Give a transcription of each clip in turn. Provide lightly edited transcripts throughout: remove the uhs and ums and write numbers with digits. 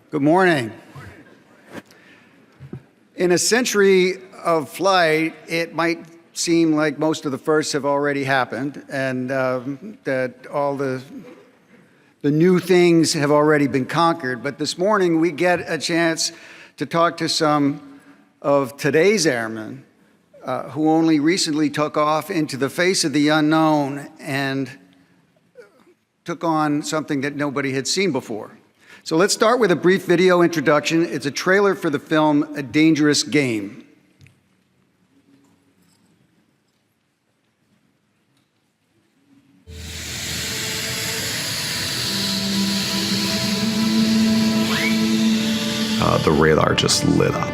Good morning. In a century of flight, it might seem like most of the firsts have already happened and that all the new things have already been conquered. But this morning, we get a chance to talk to some of today's airmen who only recently took off into the face of the unknown and took on something that nobody had seen before. So let's start with a brief video introduction. It's a trailer for the film A Dangerous Game. The radar just lit up.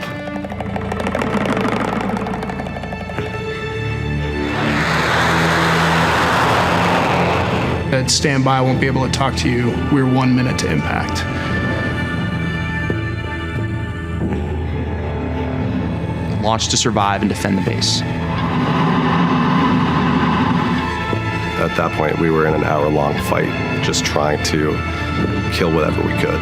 Stand by, I won't be able to talk to you. We're 1 minute to impact. Launch to survive and defend the base. At that point, we were in an hour-long fight, just trying to kill whatever we could.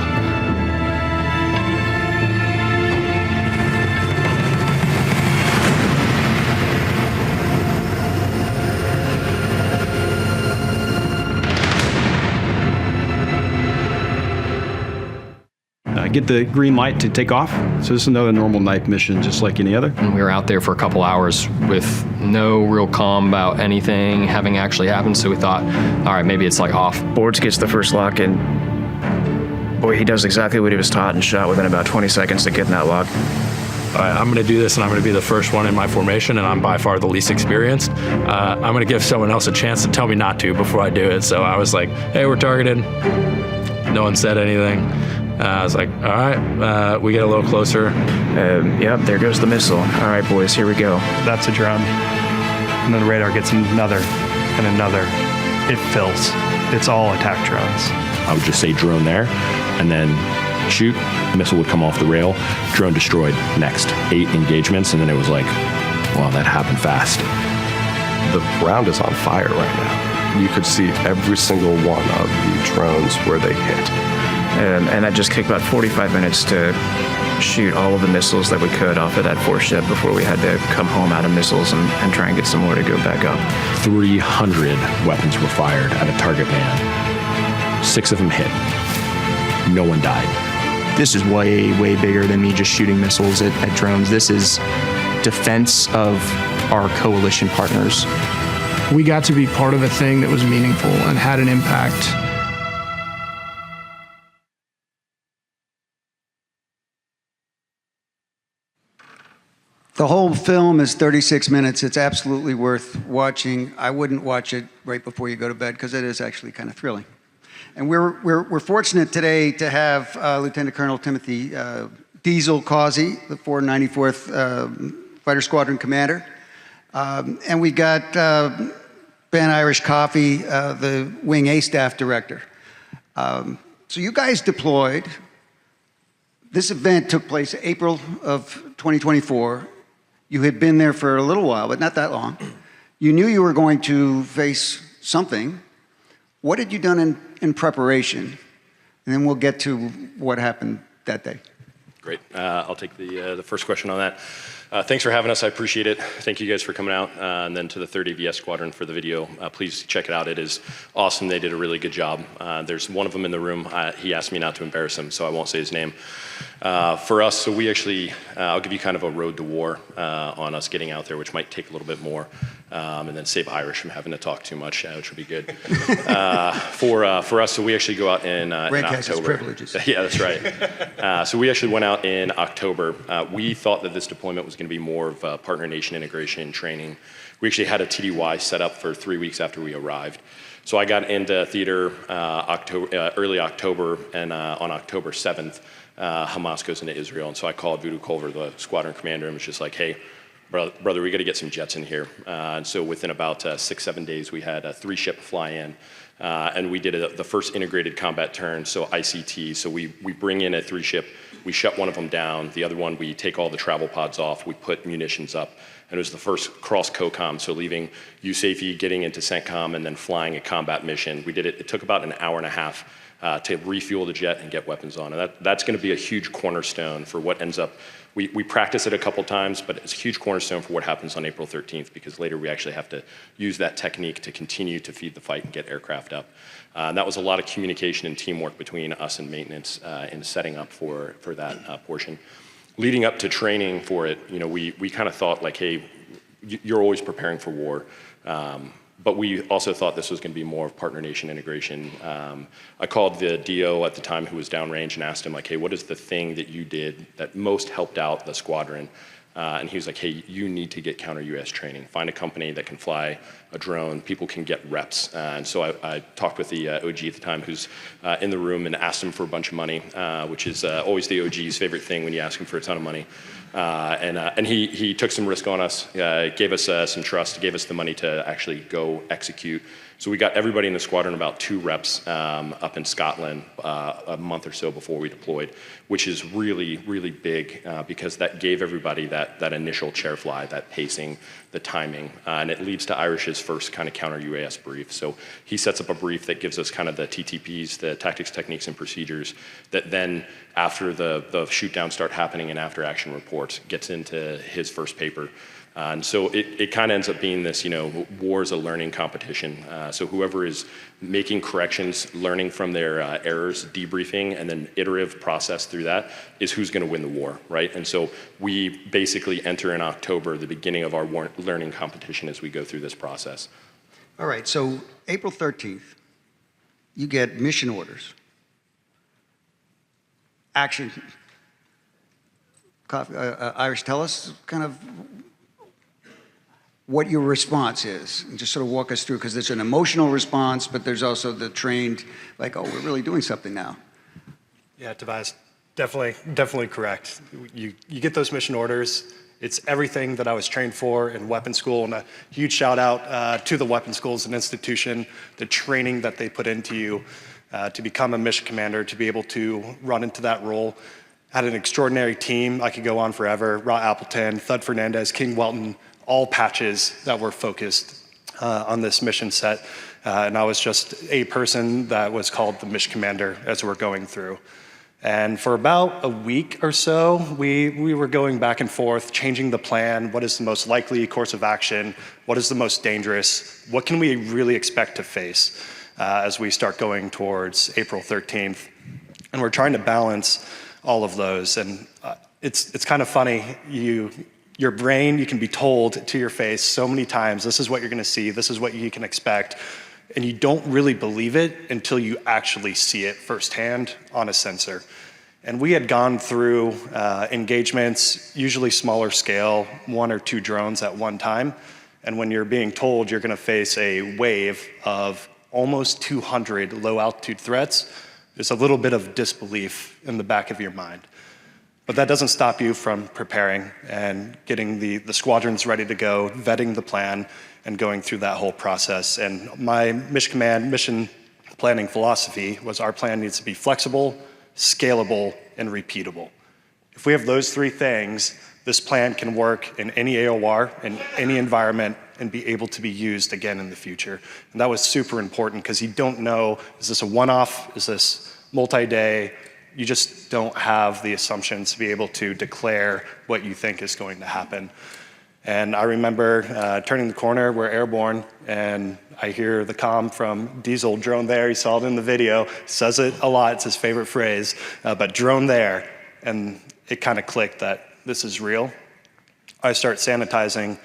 Get the green light to take off. So this is another normal night mission, just like any other. And we were out there for a couple hours with no real calm about anything having actually happened. So we thought, all right, maybe it's like off. Boards gets the first lock, and boy, he does exactly what he was taught and shot within about 20 seconds to get in that lock. All right, I'm going to do this, and I'm going to be the first one in my formation, and I'm by far the least experienced. I'm going to give someone else a chance to tell me not to before I do it. So I was like, hey, we're targeted. No one said anything. I was like, all right, we get a little closer. Yep, there goes the missile. All right, boys, here we go. That's a drone. And then the radar gets another and another. It fills. It's all attack drones. I would just say drone there, and then shoot. Missile would come off the rail. Drone destroyed. Next. 8 engagements, and then it was like, wow, that happened fast. The ground is on fire right now. You could see every single one of the drones where they hit. And that just took about 45 minutes to shoot all of the missiles that we could off of that force ship before we had to come home out of missiles and try and get some more to go back up. 300 weapons were fired at a target man. 6 of them hit. No one died. This is way, way bigger than me just shooting missiles at drones. This is defense of our coalition partners. We got to be part of a thing that was meaningful and had an impact. The whole film is 36 minutes. It's absolutely worth watching. I wouldn't watch it right before you go to bed because it is actually kind of thrilling. And we're fortunate today to have Lieutenant Colonel Timothy Diesel Causey, the 494th Fighter Squadron Commander. And we've got Ben Irish Coffey, the Wing A Staff Director. So you guys deployed. This event took place April of 2024. You had been there for a little while, but not that long. You knew you were going to face something. What had you done in preparation? And then we'll get to what happened that day. Great. I'll take the first question on that. Thanks for having us. I appreciate it. Thank you guys for coming out. And then to the 30 VS Squadron for the video. Please check it out. It is awesome. They did a really good job. There's one of them in the room. He asked me not to embarrass him, so I won't say his name. For us, so we actually, I'll give you kind of a road to war on us getting out there, which might take a little bit more, and then save Irish from having to talk too much, which would be good. For us, so we actually go out in October. Privileges. Yeah, that's right. So we actually went out in October. We thought that this deployment was going to be more of a partner nation integration and training. We actually had a TDY set up for 3 weeks after we arrived. So I got into theater early October, and on October 7th, Hamas goes into Israel. And so I called Voodoo Culver, the squadron commander, and was just like, hey, brother, we got to get some jets in here. And so within about 6-7 days, we had a 3-ship fly in. And we did the first integrated combat turn, so ICT. So we bring in a 3-ship, we shut one of them down. The other one, we take all the travel pods off, we put munitions up, And it was the first cross COCOM, so leaving USAFE, getting into CENTCOM, and then flying a combat mission. We did it. It took about an hour and a half to refuel the jet and get weapons on. And that's going to be a huge cornerstone for what ends up. We practice it a couple times, but it's a huge cornerstone for what happens on April 13th, because later we actually have to use that technique to continue to feed the fight and get aircraft up. And that was a lot of communication and teamwork between us and maintenance in setting up for that portion. Leading up to training for it, we kind of thought like, hey, you're always preparing for war. But we also thought this was going to be more of partner nation integration. I called the DO at the time who was downrange and asked him like, hey, what is the thing that you did that most helped out the squadron? And he was like, hey, you need to get counter-UAS training. Find a company that can fly a drone. People can get reps. And so I talked with the OG at the time who's in the room and asked him for a bunch of money, which is always the OG's favorite thing when you ask him for a ton of money. And he took some risk on us, gave us some trust, gave us the money to actually go execute. So we got everybody in the squadron about 2 reps up in Scotland a month or so before we deployed, which is really, really big because that gave everybody that initial chair fly, that pacing, the timing, and it leads to Irish's first kind of counter-UAS brief. So he sets up a brief that gives us kind of the TTPs, the tactics, techniques, and procedures that then after the shoot downs start happening and after action reports gets into his first paper. And so it kind of ends up being this, war is a learning competition. So whoever is making corrections, learning from their errors, debriefing, and then iterative process through that is who's going to win the war, right? And so we basically enter in October, the beginning of our learning competition as we go through this process. All right, so April 13th, you get mission orders. Action. Irish, tell us kind of what your response is, and just sort of walk us through, because there's an emotional response, but there's also the trained, like, oh, we're really doing something now. Yeah, Tobias, definitely correct. You get those mission orders. It's everything that I was trained for in weapons school, and a huge shout out to the weapons school as an institution, the training that they put into you to become a mission commander, to be able to run into that role. Had an extraordinary team. I could go on forever. Raw Appleton, Thud Fernandez, King Welton, all patches that were focused on this mission set. And I was just a person that was called the mission commander as we're going through. And for about a week or so, we were going back and forth, changing the plan. What is the most likely course of action? What is the most dangerous? What can we really expect to face as we start going towards April 13th? And we're trying to balance all of those. And it's kind of funny. Your brain, you can be told to your face so many times, this is what you're going to see, this is what you can expect, and you don't really believe it until you actually see it firsthand on a sensor. And we had gone through engagements, usually smaller scale, 1 or 2 drones at one time, and when you're being told you're going to face a wave of almost 200 low-altitude threats, there's a little bit of disbelief in the back of your mind. But that doesn't stop you from preparing and getting the squadrons ready to go, vetting the plan, and going through that whole process. And my mission command, mission planning philosophy was our plan needs to be flexible, scalable, and repeatable. If we have those 3 things, this plan can work in any AOR, in any environment, and be able to be used again in the future. And that was super important because you don't know, is this a one-off? Is this multi-day? You just don't have the assumptions to be able to declare what you think is going to happen. And I remember turning the corner, we're airborne, and I hear the comm from Diesel, drone there, you saw it in the video, says it a lot, it's his favorite phrase, but drone there, and it kind of clicked that this is real. I start sanitizing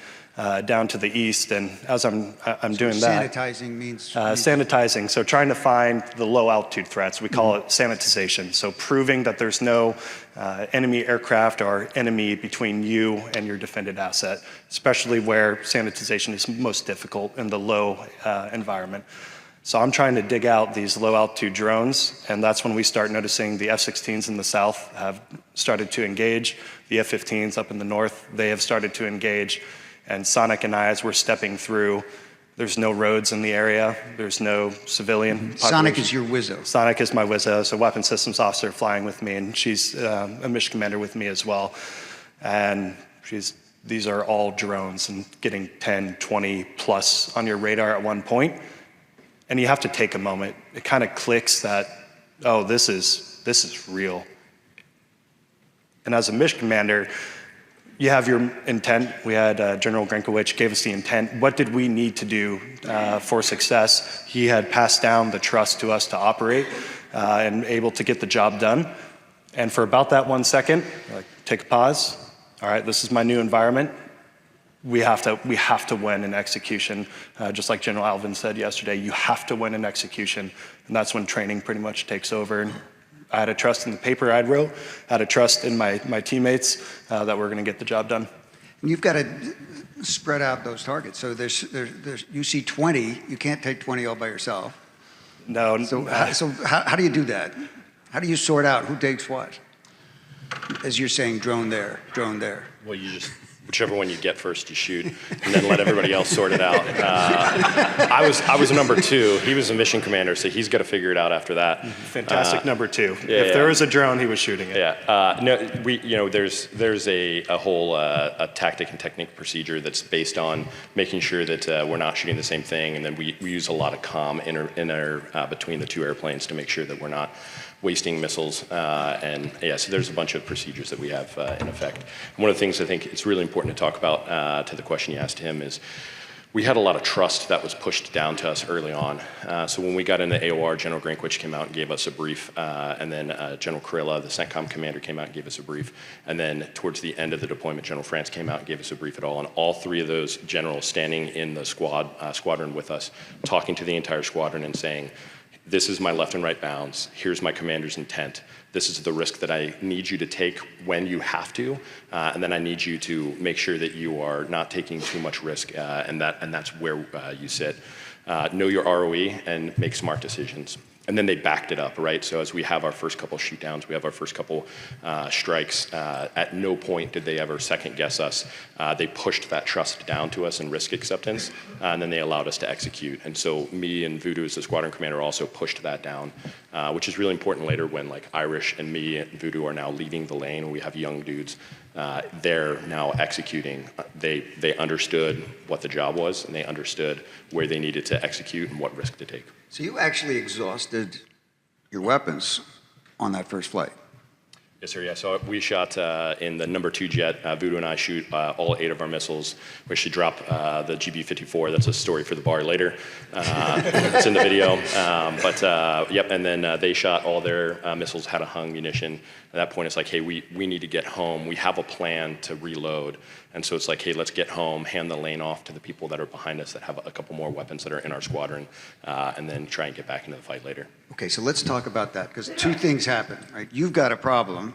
down to the east, and as I'm doing that. Sanitizing means? Sanitizing, so trying to find the low altitude threats. We call it sanitization. So proving that there's no enemy aircraft or enemy between you and your defended asset, especially where sanitization is most difficult in the low environment. So I'm trying to dig out these low altitude drones, and that's when we start noticing the F-16s in the south have started to engage. The F-15s up in the north, they have started to engage. And Sonic and I, as we're stepping through, there's no roads in the area. There's no civilian population. Sonic is your Wizzo. Sonic is my Wizzo, so weapons systems officer flying with me, and she's a mission commander with me as well. And she's these are all drones and getting 10, 20 plus on your radar at one point. And you have to take a moment. It kind of clicks that, oh, this is real. And as a mission commander, you have your intent. We had General Grinkowicz gave us the intent. What did we need to do for success? He had passed down the trust to us to operate and able to get the job done. And for about that 1 second, like, take a pause. All right, this is my new environment. We have to win in execution. Just like General Alvin said yesterday, you have to win in execution. And that's when training pretty much takes over. And I had a trust in the paper I wrote, I had a trust in my teammates that we're going to get the job done. And you've got to spread out those targets. So there's you see 20, you can't take 20 all by yourself. No. So how do you do that? How do you sort out who takes what? As you're saying, drone there, drone there. Well, you just, whichever one you get first, you shoot, and then let everybody else sort it out. I was number 2. He was a mission commander, so he's got to figure it out after that. Fantastic number 2. Yeah, if there was a drone, he was shooting it. Yeah. No, there's a whole a tactic and technique procedure that's based on making sure that we're not shooting the same thing, and then we use a lot of comm between the two airplanes to make sure that we're not wasting missiles, so there's a bunch of procedures that we have in effect. One of the things I think it's really important to talk about to the question you asked him is we had a lot of trust that was pushed down to us early on. So when we got into AOR, General Grinkowicz came out and gave us a brief, and then General Kurilla, the CENTCOM commander, came out and gave us a brief, and then towards the end of the deployment, General France came out and gave us a brief at all, and all 3 of those generals standing in the squadron with us, talking to the entire squadron and saying, this is my left and right bounds. Here's my commander's intent. This is the risk that I need you to take when you have to, and then I need you to make sure that you are not taking too much risk, and that's where you sit. Know your ROE and make smart decisions. And then they backed it up, right? So as we have our first couple shoot downs, we have our first couple strikes, at no point did they ever second guess us. They pushed that trust down to us in risk acceptance, and then they allowed us to execute. And so me and Voodoo as the squadron commander also pushed that down, which is really important later when like Irish and me and Voodoo are now leaving the lane, and we have young dudes. They're now executing. They understood what the job was, and they understood where they needed to execute and what risk to take. So you actually exhausted your weapons on that first flight. Yes, sir. Yeah. So we shot in the number 2 jet. Voodoo and I shoot all 8 of our missiles. We should drop the GB-54. That's a story for the bar later. It's in the video. Yep. And then they shot all their missiles, had a hung munition. At that point, it's like, hey, we need to get home. We have a plan to reload. And so it's like, hey, let's get home, hand the lane off to the people that are behind us that have a couple more weapons that are in our squadron, and then try and get back into the fight later. Okay, so let's talk about that, because 2 things happen, right? You've got a problem,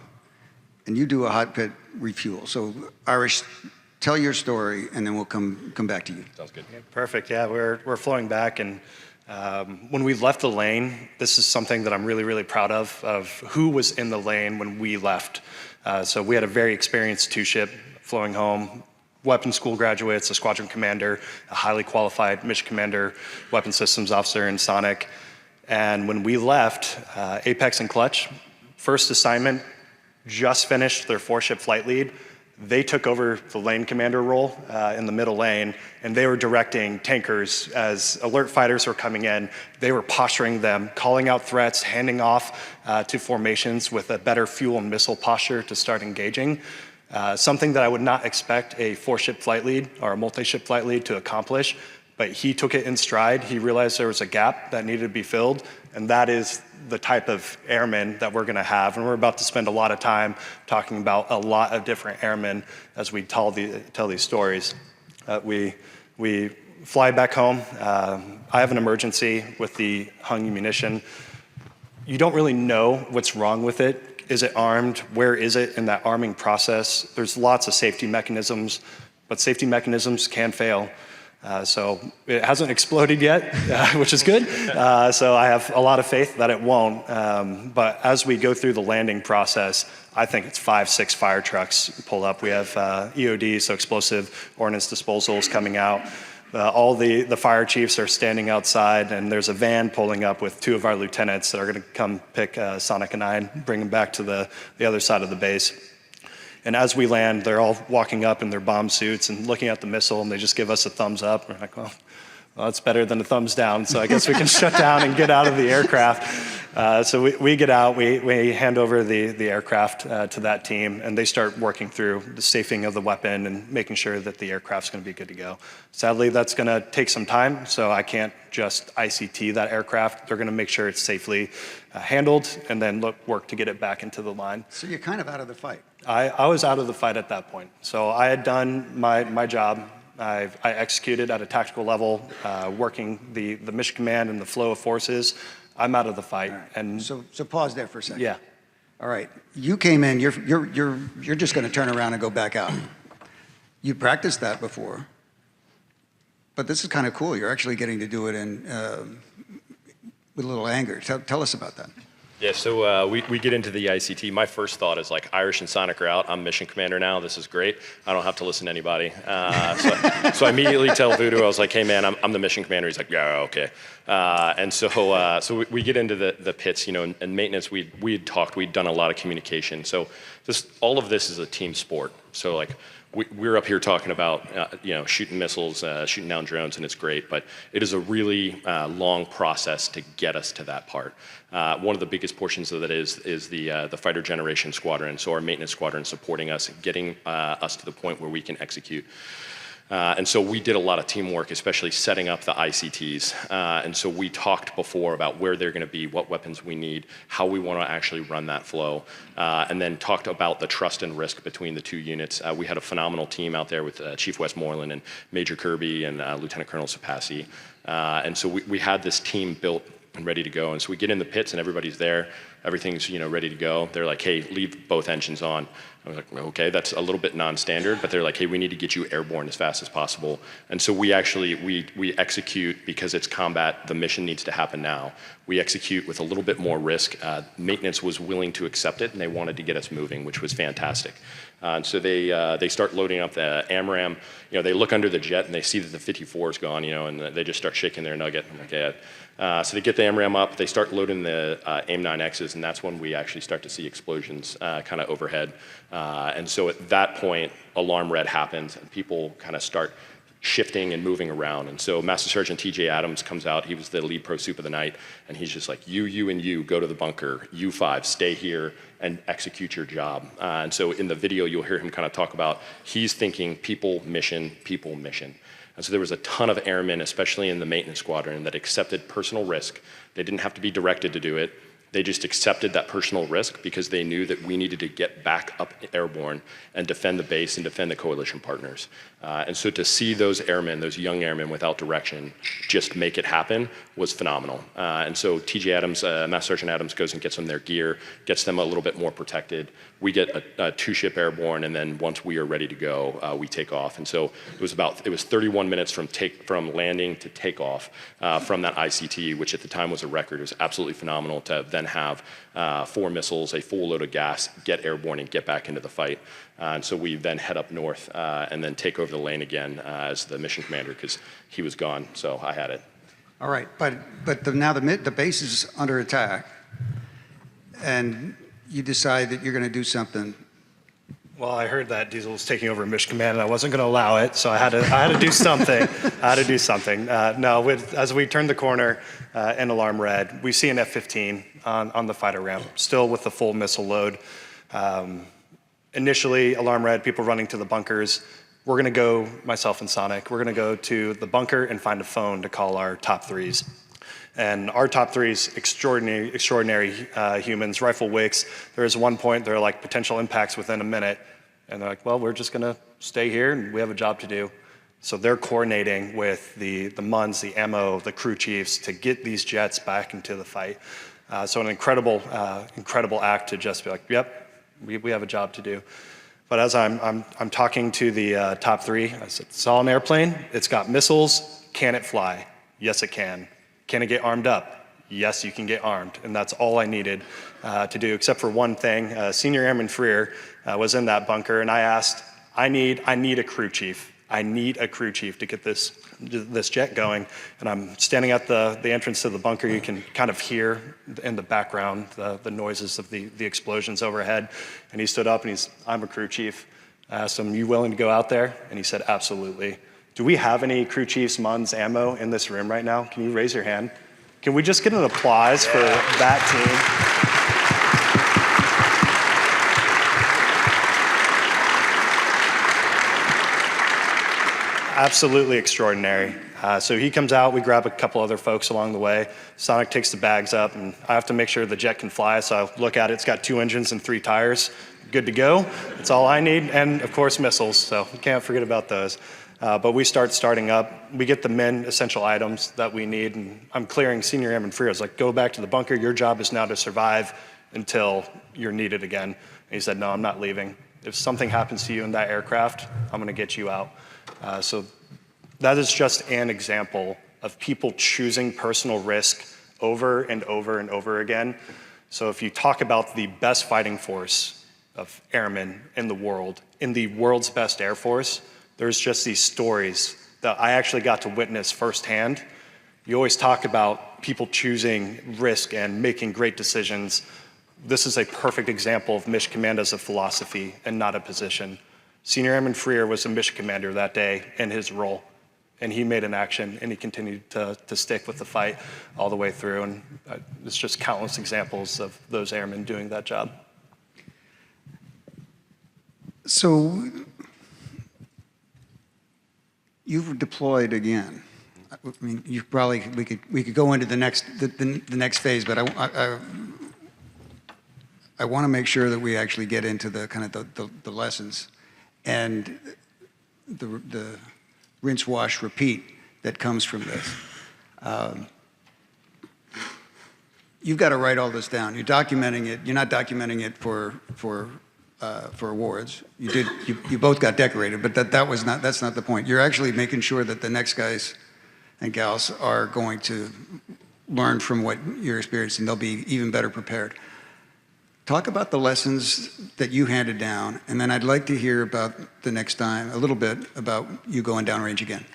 and you do a hot pit refuel. So Irish, tell your story, and then we'll come back to you. Sounds good. Yeah, perfect. Yeah, we're flowing back, and when we left the lane, this is something that I'm really, really proud of who was in the lane when we left. So we had a very experienced 2-ship flowing home, weapons school graduates, a squadron commander, a highly qualified mission commander, weapons systems officer in Sonic. And when we left, Apex and Clutch, first assignment, just finished their 4-ship flight lead. They took over the lane commander role in the middle lane, and they were directing tankers as alert fighters were coming in. They were posturing them, calling out threats, handing off to formations with a better fuel and missile posture to start engaging. Something that I would not expect a 4-ship flight lead or a multi-ship flight lead to accomplish, but he took it in stride. He realized there was a gap that needed to be filled, and that is the type of airmen that we're gonna have. And we're about to spend a lot of time talking about a lot of different airmen as we tell these stories. We fly back home. I have an emergency with the hung munition. You don't really know what's wrong with it. Is it armed? Where is it in that arming process? There's lots of safety mechanisms, but safety mechanisms can fail. So it hasn't exploded yet, which is good. So I have a lot of faith that it won't. But as we go through the landing process, I think it's 5, 6 fire trucks pull up. We have EOD, so explosive ordnance disposals coming out. All the fire chiefs are standing outside, and there's a van pulling up with 2 of our lieutenants that are gonna come pick Sonic and I and bring them back to the other side of the base. And as we land, they're all walking up in their bomb suits and looking at the missile, and they just give us a thumbs up. We're like, well, it's better than a thumbs down, so I guess we can shut down and get out of the aircraft. So we get out, we hand over the aircraft to that team, and they start working through the safing of the weapon and making sure that the aircraft's going to be good to go. Sadly, that's going to take some time, so I can't just ICT that aircraft. They're going to make sure it's safely handled and then work to get it back into the line. So you're kind of out of the fight. I was out of the fight at that point. So I had done my job. I executed at a tactical level, working the mission command and the flow of forces. I'm out of the fight. Right. And so pause there for a second. yeah, All right. You came in. You're just going to turn around and go back out. You practiced that before, but this is kind of cool. You're actually getting to do it with a little anger. Tell us about that. Yeah, so we get into the ICT. My first thought is like, Irish and Sonic are out. I'm mission commander now. This is great. I don't have to listen to anybody. So I immediately tell Voodoo, I was like, hey man, I'm the mission commander. He's like, yeah, okay. And so we get into the pits, you know, and maintenance. We had talked. We'd done a lot of communication. So all of this is a team sport. So like, we're up here talking about, you know, shooting missiles, shooting down drones, and it's great, but it is a really long process to get us to that part. One of the biggest portions of that is the fighter generation squadron, so our maintenance squadron supporting us, getting us to the point where we can execute. And so we did a lot of teamwork, especially setting up the ICTs. And so we talked before about where they're going to be, what weapons we need, how we want to actually run that flow, and then talked about the trust and risk between the two units. We had a phenomenal team out there with Chief Westmoreland and Major Kirby and Lieutenant Colonel Sapassi. And so we had this team built and ready to go. And so we get in the pits and everybody's there. Everything's, you know, ready to go. They're like, hey, leave both engines on. I was like, okay, that's a little bit non-standard, but they're like, hey, we need to get you airborne as fast as possible. And so we actually, we execute because it's combat, the mission needs to happen now. We execute with a little bit more risk. Maintenance was willing to accept it and they wanted to get us moving, which was fantastic. And so they start loading up the AMRAAM. You know, they look under the jet and they see that the 54 is gone, you know, and they just start shaking their nugget. I'm like, yeah. So they get the AMRAAM up, they start loading the AIM-9Xs, and that's when we actually start to see explosions kind of overhead. And so at that point, alarm red happens, and people kind of start shifting and moving around. And so Master Sergeant T.J. Adams comes out. He was the lead pro soup of the night, and he's just like, you, and you, go to the bunker. You 5, stay here and execute your job. And so in the video, you'll hear him kind of talk about, he's thinking people, mission, people, mission. And so there was a ton of airmen, especially in the maintenance squadron, that accepted personal risk. They didn't have to be directed to do it. They just accepted that personal risk because they knew that we needed to get back up airborne and defend the base and defend the coalition partners. And so to see those airmen, those young airmen without direction, just make it happen was phenomenal. And so TJ Adams, Master Sergeant Adams goes and gets them their gear, gets them a little bit more protected. We get a 2-ship airborne, and then once we are ready to go, we take off. And so it was 31 minutes from landing to takeoff from that ICT, which at the time was a record. It was absolutely phenomenal to then have 4 missiles, a full load of gas, get airborne and get back into the fight. And so we then head up north and then take over the lane again as the mission commander because he was gone, so I had it. All right, but now the base is under attack, and you decide that you're going to do something. Well, I heard that Diesel was taking over mission command, and I wasn't going to allow it, so I had to do something. As we turned the corner and alarm red, we see an F-15 on the fighter ramp, still with the full missile load. Initially, alarm red, people running to the bunkers. We're going to go, myself and Sonic, we're going to go to the bunker and find a phone to call our top 3s. And our top 3s, extraordinary humans, rifle wicks. There is one point, they're like potential impacts within a minute. And they're like, well, we're just going to stay here and we have a job to do. So they're coordinating with the MUNs, the ammo, the crew chiefs to get these jets back into the fight. So an incredible act to just be like, yep, we have a job to do. But as I'm talking to the top 3, I said, it's all an airplane. It's got missiles. Can it fly? Yes, it can. Can it get armed up? Yes, you can get armed. And that's all I needed to do, except for one thing. Senior Airman Freer was in that bunker, and I asked, I need a crew chief. I need a crew chief to get this jet going, and I'm standing at the entrance to the bunker. You can kind of hear in the background the noises of the explosions overhead. And he stood up and I'm a crew chief. I asked him, "You willing to go out there?" And he said, "Absolutely." Do we have any crew chiefs, MUNs, ammo in this room right now? Can you raise your hand? Can we just get an applause for that team? Absolutely extraordinary. So he comes out, we grab a couple other folks along the way. Sonic takes the bags up, and I have to make sure the jet can fly, so I look at it, it's got 2 engines and 3 tires. Good to go. That's all I need, and of course missiles, so you can't forget about those. But we starting up. We get the men essential items that we need, and I'm clearing Senior Airman Freer. I was like, "Go back to the bunker. Your job is now to survive until you're needed again." And he said, "No, I'm not leaving. If something happens to you in that aircraft, I'm gonna get you out." So that is just an example of people choosing personal risk over and over and over again. So if you talk about the best fighting force of airmen in the world's best Air Force, there's just these stories that I actually got to witness firsthand. You always talk about people choosing risk and making great decisions. This is a perfect example of mission command as a philosophy and not a position. Senior Airman Freer was a mission commander that day in his role, and he made an action, and he continued to stick with the fight all the way through, and it's just countless examples of those airmen doing that job. So you've deployed again. I mean, you probably we could go into the next phase, but I want to make sure that we actually get into the kind of the lessons and the rinse, wash, repeat that comes from this. You've got to write all this down. You're documenting it. You're not documenting it for awards. You both got decorated, but that's not the point. You're actually making sure that the next guys and gals are going to learn from what you're experiencing. They'll be even better prepared. Talk about the lessons that you handed down, and then I'd like to hear about the next time, a little bit about you going downrange again.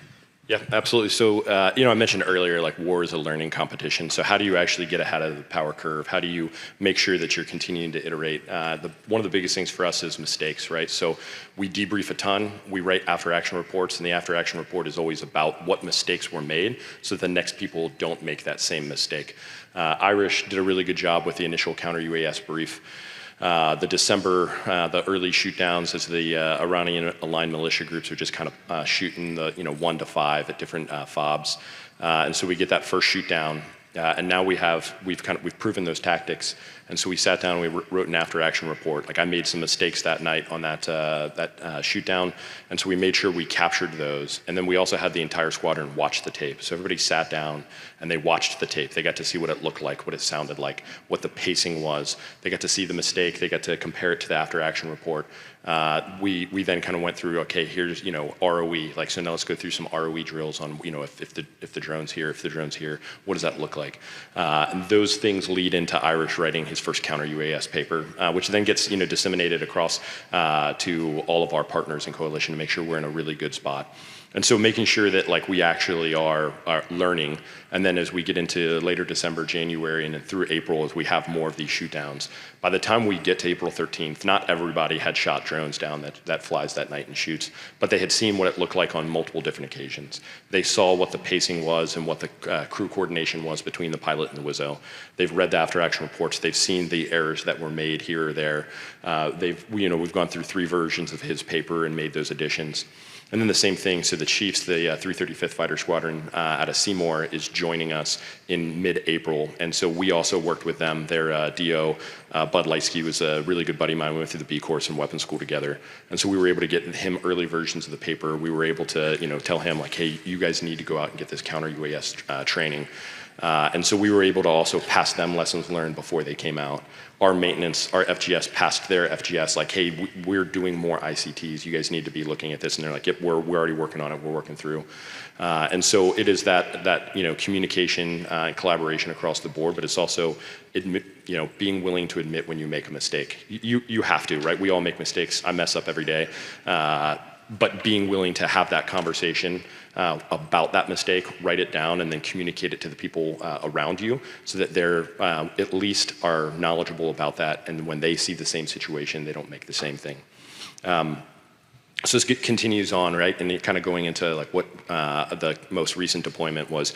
Yeah, absolutely. So, I mentioned earlier, like war is a learning competition. So how do you actually get ahead of the power curve? How do you make sure that you're continuing to iterate? One of the biggest things for us is mistakes, right? So we debrief a ton. We write after-action reports, and the after-action report is always about what mistakes were made so that the next people don't make that same mistake. Irish did a really good job with the initial counter-UAS brief. The December, the early shoot downs as the Iranian aligned militia groups are just kind of shooting the 1 to 5 at different FOBs. And so we get that first shoot down. And now we've proven those tactics, and so we sat down and we wrote an after-action report. Like I made some mistakes that night on that shoot down, and so we made sure we captured those. And then we also had the entire squadron watch the tape. So everybody sat down and they watched the tape. They got to see what it looked like, what it sounded like, what the pacing was. They got to see the mistake. They got to compare it to the after-action report. We then kind of went through, okay, here's ROE. Like so now let's go through some ROE drills on if the drone's here, what does that look like? And those things lead into Irish writing his first counter-UAS paper, which then gets disseminated across to all of our partners in coalition to make sure we're in a really good spot. And so making sure that like we actually are learning, and then as we get into later December, January, and then through April, as we have more of these shoot downs, by the time we get to April 13th, not everybody had shot drones down that flies that night and shoots, but they had seen what it looked like on multiple different occasions. They saw what the pacing was and what the crew coordination was between the pilot and the Wizzo. They've read the after-action reports. They've seen the errors that were made here or there. We've gone through 3 versions of his paper and made those additions. And then the same thing, so the Chiefs, the 335th Fighter Squadron out of Seymour is joining us in mid-April. And so we also worked with them. Their DO, Bud Leitsky, was a really good buddy of mine. We went through the B course and weapons school together. And so we were able to get him early versions of the paper. We were able to tell him, like, hey, you guys need to go out and get this counter-UAS training. And so we were able to also pass them lessons learned before they came out. Our maintenance, our FGS passed their FGS, like, hey, we're doing more ICTs. You guys need to be looking at this. And they're like, yep, we're already working on it. We're working through. And so it is that communication and collaboration across the board, but it's also being willing to admit when you make a mistake. You have to, right? We all make mistakes. I mess up every day. but being willing to have that conversation about that mistake, write it down, and then communicate it to the people around you so that they're at least are knowledgeable about that, and when they see the same situation, they don't make the same thing. So this continues on, right? And kind of going into like what the most recent deployment was.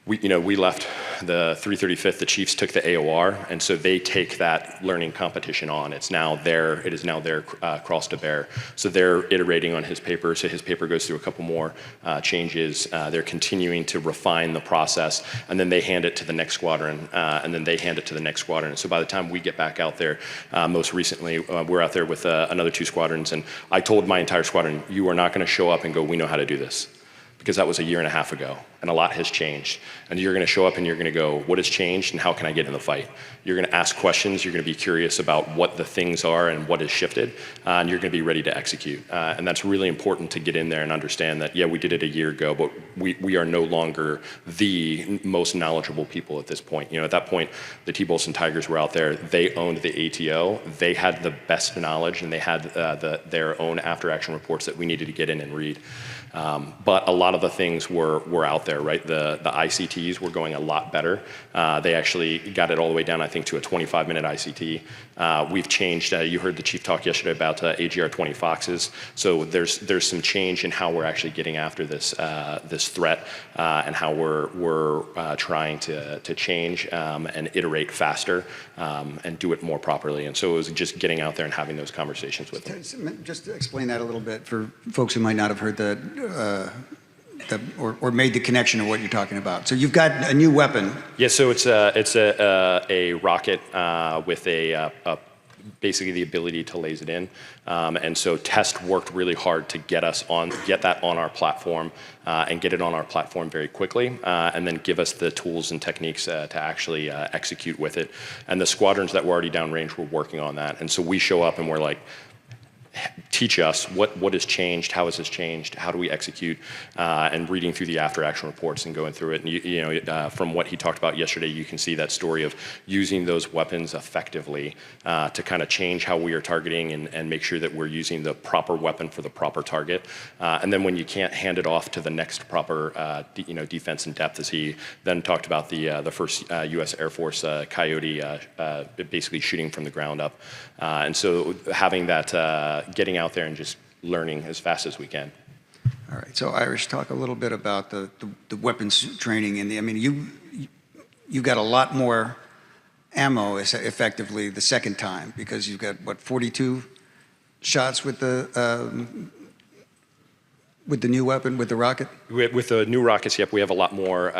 We left the 335th, the Chiefs took the AOR, and so they take that learning competition on. It is now their cross to bear. So they're iterating on his paper, so his paper goes through a couple more changes. They're continuing to refine the process, and then they hand it to the next squadron, and then they hand it to the next squadron. And so by the time we get back out there, most recently, we're out there with another 2 squadrons, and I told my entire squadron, you are not gonna show up and go, we know how to do this. Because that was a year and a half ago, and a lot has changed. And you're gonna show up and you're gonna go, what has changed and how can I get in the fight? You're gonna ask questions, you're gonna be curious about what the things are and what has shifted, and you're gonna be ready to execute. And that's really important to get in there and understand that, yeah, we did it a year ago, but we are no longer the most knowledgeable people at this point. At that point, the T-Bolts and Tigers were out there, they owned the ATO, they had the best knowledge, and they had their own after-action reports that we needed to get in and read. But a lot of the things were out there, right? The ICTs were going a lot better. They actually got it all the way down, I think, to a 25-minute ICT. We've changed, you heard the chief talk yesterday about AGR-20 Foxes. So there's some change in how we're actually getting after this threat and how we're trying to change and iterate faster and do it more properly. And so it was just getting out there and having those conversations with them. Just to explain that a little bit for folks who might not have heard or made the connection of what you're talking about. So you've got a new weapon. Yeah, so it's a rocket with basically the ability to laser it in. And so Test worked really hard to get that on our platform and get it on our platform very quickly, and then give us the tools and techniques to actually execute with it. And the squadrons that were already downrange were working on that. And so we show up and we're like, teach us what has changed, how has this changed, how do we execute, and reading through the after action reports and going through it. And from what he talked about yesterday, you can see that story of using those weapons effectively to kind of change how we are targeting and make sure that we're using the proper weapon for the proper target. And then when you can't hand it off to the next proper defense in depth, as he then talked about the first U.S. Air Force Coyote basically shooting from the ground up. And so having that, getting out there and just learning as fast as we can. All right, so Irish, talk a little bit about the weapons training. You got a lot more ammo effectively the second time because you've got, 42 shots with the new weapon, with the rocket? With the new rockets, yep, we have a lot more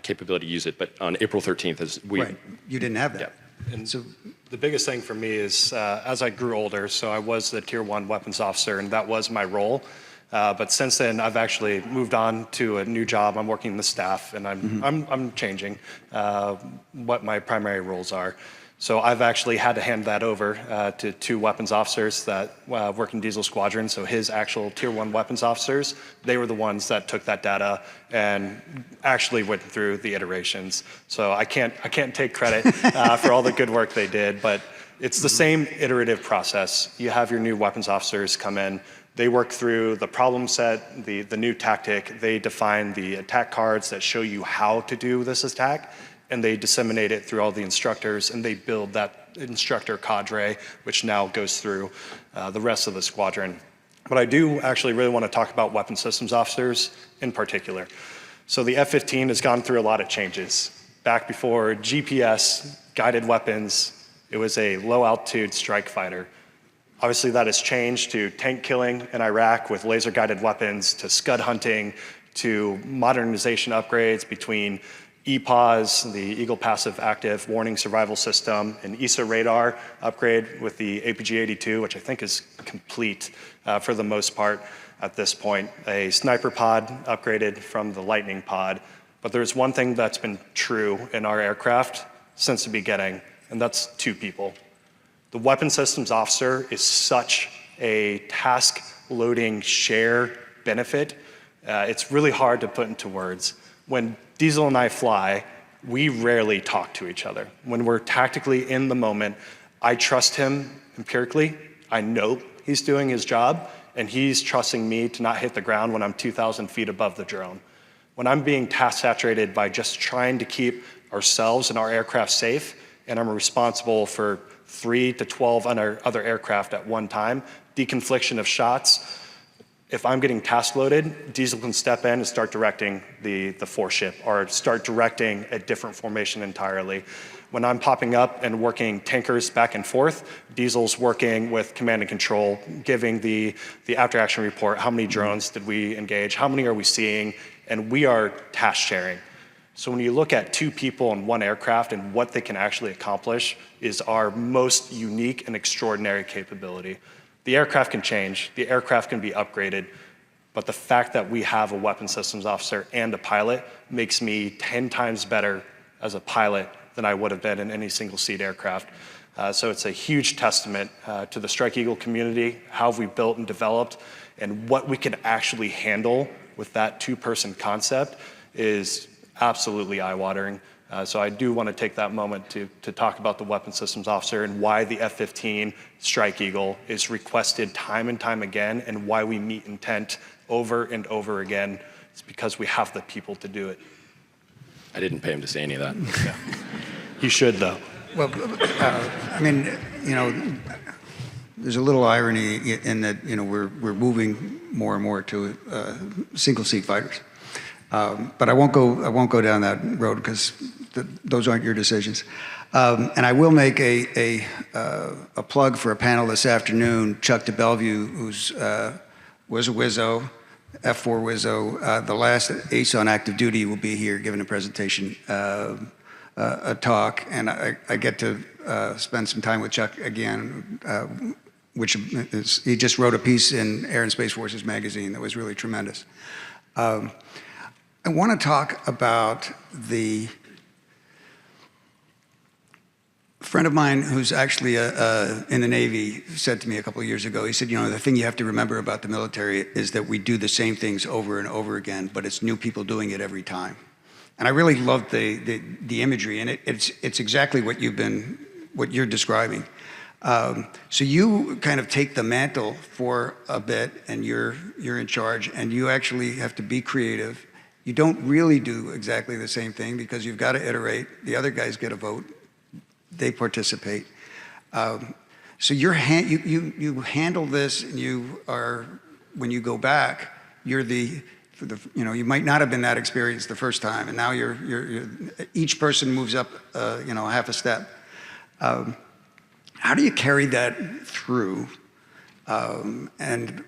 capability to use it, but on April 13th, Right, you didn't have that. Yep. And so the biggest thing for me is as I grew older, so I was the Tier 1 weapons officer, and that was my role. But since then, I've actually moved on to a new job. I'm working in the staff, and I'm changing what my primary roles are. So I've actually had to hand that over to 2 weapons officers that work in Diesel Squadron. So his actual Tier 1 weapons officers, they were the ones that took that data and actually went through the iterations. So I can't take credit for all the good work they did, but it's the same iterative process. You have your new weapons officers come in. They work through the problem set, the new tactic. They define the attack cards that show you how to do this attack, and they disseminate it through all the instructors, and they build that instructor cadre, which now goes through the rest of the squadron. But I do actually really want to talk about weapon systems officers in particular. So the F-15 has gone through a lot of changes. Back before GPS, guided weapons, it was a low-altitude strike fighter. Obviously that has changed to tank killing in Iraq with laser-guided weapons, to scud hunting, to modernization upgrades between EPAWS, the Eagle Passive Active Warning Survival System, an ESA radar upgrade with the APG-82, which I think is complete for the most part at this point, a sniper pod upgraded from the Lightning pod. But there's one thing that's been true in our aircraft since the beginning, and that's 2 people. The weapon systems officer is such a task loading share benefit. It's really hard to put into words. When Diesel and I fly, we rarely talk to each other. When we're tactically in the moment, I trust him empirically. I know he's doing his job, and he's trusting me to not hit the ground when I'm 2,000 feet above the drone. When I'm being task saturated by just trying to keep ourselves and our aircraft safe, and I'm responsible for 3 to 12 other aircraft at one time, deconfliction of shots, if I'm getting task loaded, Diesel can step in and start directing the force ship or start directing a different formation entirely. When I'm popping up and working tankers back and forth, Diesel's working with command and control, giving the after action report, how many drones did we engage, how many are we seeing, and we are task sharing. So when you look at 2 people in 1 aircraft and what they can actually accomplish is our most unique and extraordinary capability. The aircraft can change, the aircraft can be upgraded, but the fact that we have a weapons systems officer and a pilot makes me 10 times better as a pilot than I would have been in any single seat aircraft. So it's a huge testament to the Strike Eagle community, how we built and developed, and what we can actually handle with that 2-person concept is absolutely eye-watering. So I do want to take that moment to talk about the weapons systems officer and why the F-15 Strike Eagle is requested time and time again, and why we meet intent over and over again. It's because we have the people to do it. I didn't pay him to say any of that. Yeah. You should, though. Well, I mean, there's a little irony in that, we're moving more and more to single-seat fighters. But I won't go down that road because those aren't your decisions. And I will make a plug for a panel this afternoon. Chuck de Bellevue, who's was a Wizzo, F4 Wizzo, the last ace on active duty, will be here giving a presentation, a talk, and I get to spend some time with Chuck again, which is, he just wrote a piece in Air and Space Forces magazine that was really tremendous. I want to talk about a friend of mine who's actually in the Navy said to me a couple of years ago, he said, the thing you have to remember about the military is that we do the same things over and over again, but it's new people doing it every time. And I really loved the imagery, and it's exactly what you're describing. So you kind of take the mantle for a bit, and you're in charge, and you actually have to be creative. You don't really do exactly the same thing because you've got to iterate. The other guys get a vote. They participate. So you handle this, and you are, when you go back, you're you might not have been that experienced the first time, and now you're each person moves up, half a step. How do you carry that through? And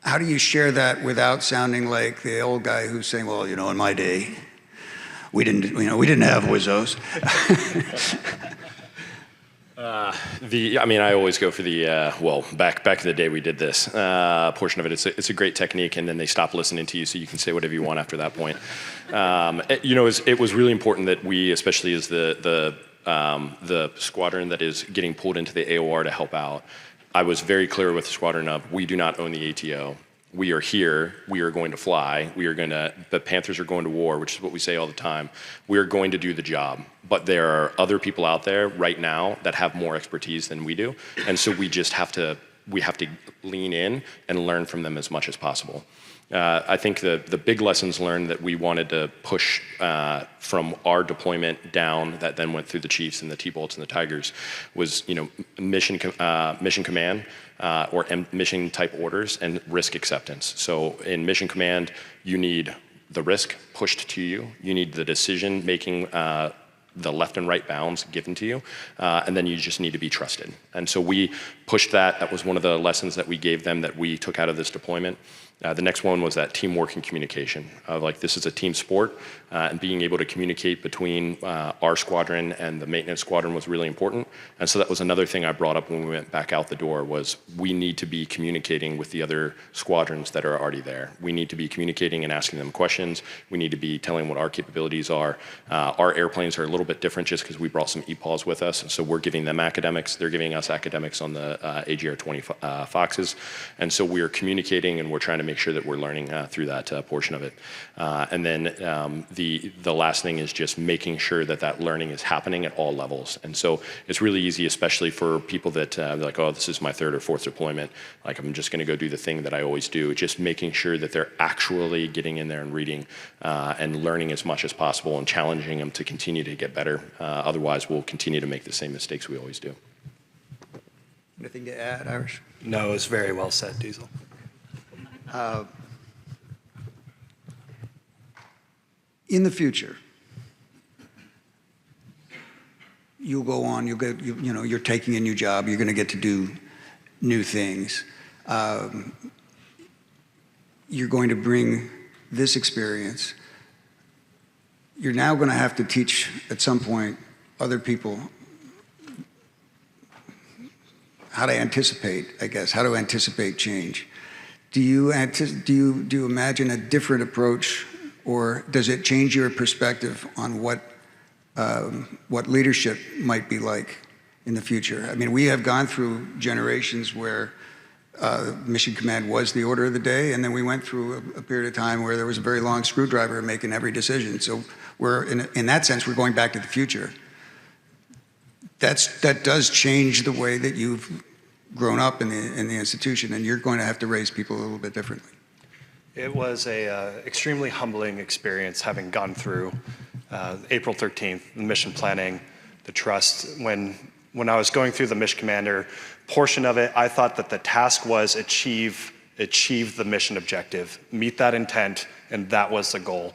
how do you share that without sounding like the old guy who's saying, well, in my day, we didn't have Wizzos. I always go for the, back in the day we did this portion of it. It's a great technique, and then they stop listening to you, so you can say whatever you want after that point. It was really important that we, especially as the squadron that is getting pulled into the AOR to help out, I was very clear with the squadron of, we do not own the ATO. We are here, we are going to fly, the Panthers are going to war, which is what we say all the time. We are going to do the job. But there are other people out there right now that have more expertise than we do. And so we have to lean in and learn from them as much as possible. I think the big lessons learned that we wanted to push from our deployment down, that then went through the Chiefs and the T-Bolts and the Tigers, was mission command or mission type orders and risk acceptance. So in mission command, you need the risk pushed to you. You need the decision making. The left and right bounds given to you, and then you just need to be trusted. And so we pushed that. That was one of the lessons that we gave them that we took out of this deployment. The next one was that teamwork and communication. This is a team sport, and being able to communicate between our squadron and the maintenance squadron was really important. And so that was another thing I brought up when we went back out the door, was we need to be communicating with the other squadrons that are already there. We need to be communicating and asking them questions. We need to be telling what our capabilities are. Our airplanes are a little bit different just because we brought some EPAWs with us, and so we're giving them academics. They're giving us academics on the AGR-20 Foxes. And so we're communicating, and we're trying to make sure that we're learning through that portion of it. And then the last thing is just making sure that that learning is happening at all levels. And so it's really easy, especially for people that they're like, oh, this is my third or fourth deployment. Like, I'm just going to go do the thing that I always do. Just making sure that they're actually getting in there and reading and learning as much as possible and challenging them to continue to get better. Otherwise, we'll continue to make the same mistakes we always do. Anything to add, Irish? No, it's very well said, Diesel. In the future, you'll go on, you're taking a new job, you're going to get to do new things. You're going to bring this experience. You're now going to have to teach at some point other people how to anticipate, I guess, how to anticipate change. Do you imagine a different approach, or does it change your perspective on what leadership might be like in the future? I mean, we have gone through generations where mission command was the order of the day, and then we went through a period of time where there was a very long screwdriver making every decision. So we're in that sense, we're going back to the future. That does change the way that you've grown up in the institution, and you're going to have to raise people a little bit differently. It was a extremely humbling experience having gone through April 13th, the mission planning, the trust. When I was going through the mission commander portion of it, I thought that the task was achieve the mission objective, meet that intent, and that was the goal.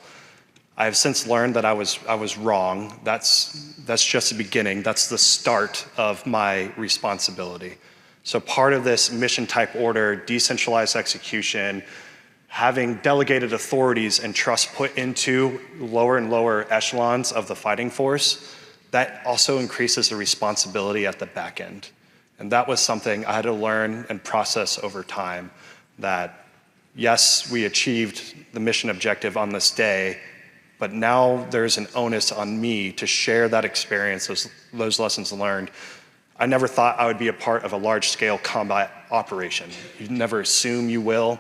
I have since learned that I was wrong. That's just the beginning. That's the start of my responsibility. So part of this mission type order, decentralized execution, having delegated authorities and trust put into lower and lower echelons of the fighting force, that also increases the responsibility at the back end. And that was something I had to learn and process over time, that yes, we achieved the mission objective on this day, but now there's an onus on me to share that experience, those lessons learned. I never thought I would be a part of a large-scale combat operation. You never assume you will.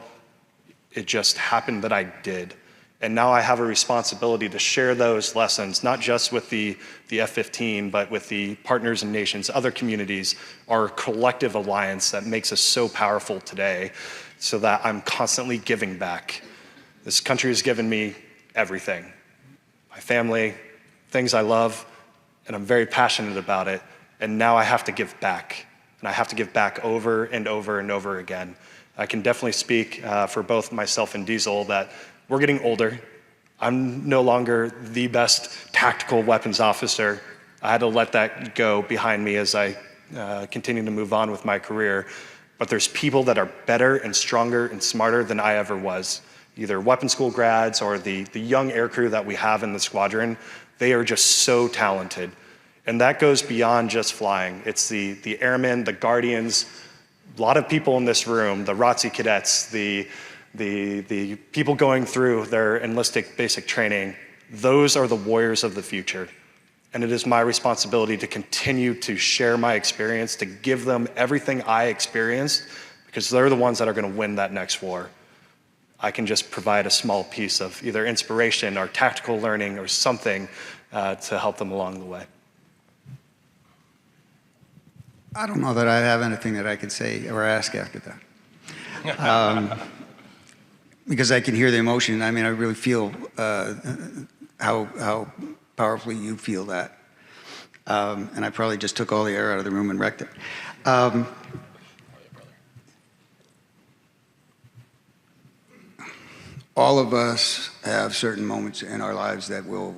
It just happened that I did. And now I have a responsibility to share those lessons, not just with the F-15, but with the partners and nations, other communities, our collective alliance that makes us so powerful today, so that I'm constantly giving back. This country has given me everything. My family, things I love, and I'm very passionate about it. And now I have to give back. And I have to give back over and over and over again. I can definitely speak for both myself and Diesel that we're getting older. I'm no longer the best tactical weapons officer. I had to let that go behind me as I continue to move on with my career. But there's people that are better and stronger and smarter than I ever was. Either weapons school grads or the young aircrew that we have in the squadron. They are just so talented. And that goes beyond just flying. It's the airmen, the guardians, a lot of people in this room, the ROTC cadets, the people going through their enlisted basic training. Those are the warriors of the future. And it is my responsibility to continue to share my experience, to give them everything I experienced, because they're the ones that are going to win that next war. I can just provide a small piece of either inspiration or tactical learning or something to help them along the way. I don't know that I have anything that I could say or ask after that. Because I can hear the emotion. I mean, I really feel how powerfully you feel that. And I probably just took all the air out of the room and wrecked it. All of us have certain moments in our lives that will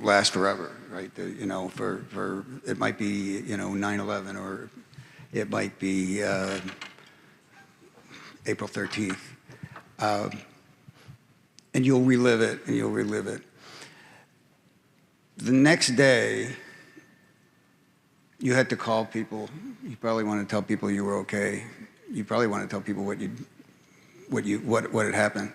last forever, right? You know, for it might be, you know, 9/11, or it might be April 13th. And you'll relive it, and you'll relive it. The next day, you had to call people. You probably want to tell people you were okay. You probably want to tell people what had happened.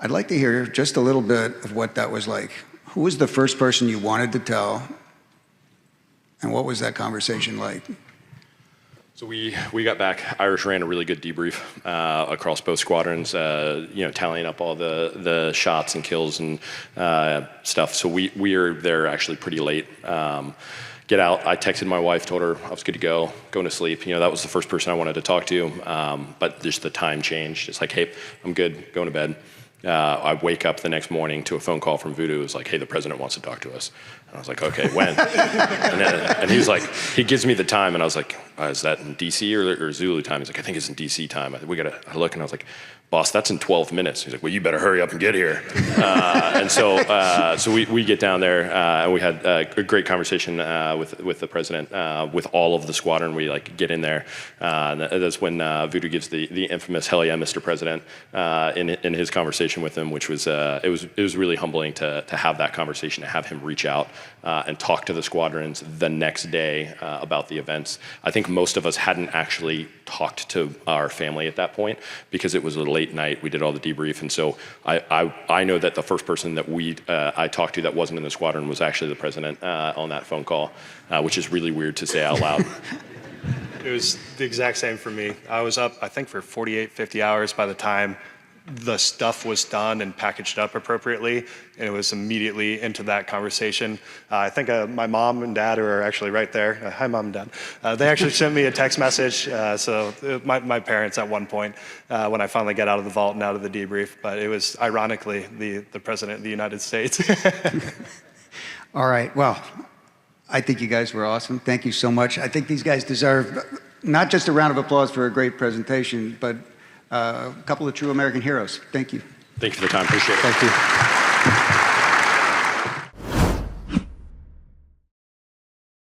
I'd like to hear just a little bit of what that was like. Who was the first person you wanted to tell, and what was that conversation like? So we got back. Irish ran a really good debrief across both squadrons, tallying up all the shots and kills and stuff. So we are there actually pretty late. Get out. I texted my wife, told her I was good to go, going to sleep. That was the first person I wanted to talk to, but just the time changed. It's like, hey, I'm good, going to bed. I wake up the next morning to a phone call from Voodoo. It was like, hey, the president wants to talk to us. And I was like, okay, when? and he's like, he gives me the time, and I was like, is that in DC or Zulu time? He's like, I think it's in DC time. I look, and I was like, boss, that's in 12 minutes. He's like, well, you better hurry up and get here. And so we get down there, and we had a great conversation with the president, with all of the squadron. We get in there, and that's when Voodoo gives the infamous "Hell yeah, Mr. President" in his conversation with him, which was it was really humbling to have that conversation, to have him reach out and talk to the squadrons the next day about the events. I think most of us hadn't actually talked to our family at that point because it was a late night. We did all the debrief, and so I know that the first person that I talked to that wasn't in the squadron was actually the president on that phone call, which is really weird to say out loud. It was the exact same for me. I was up, I think, for 48, 50 hours by the time the stuff was done and packaged up appropriately, and it was immediately into that conversation. I think my mom and dad are actually right there. Hi, Mom and Dad. They actually sent me a text message, so my parents at one point, when I finally got out of the vault and out of the debrief, but it was ironically the President of the United States. All right, well, I think you guys were awesome. Thank you so much. I think these guys deserve not just a round of applause for a great presentation, but a couple of true American heroes. Thank you. Thank you for the time. Appreciate it. Thank you.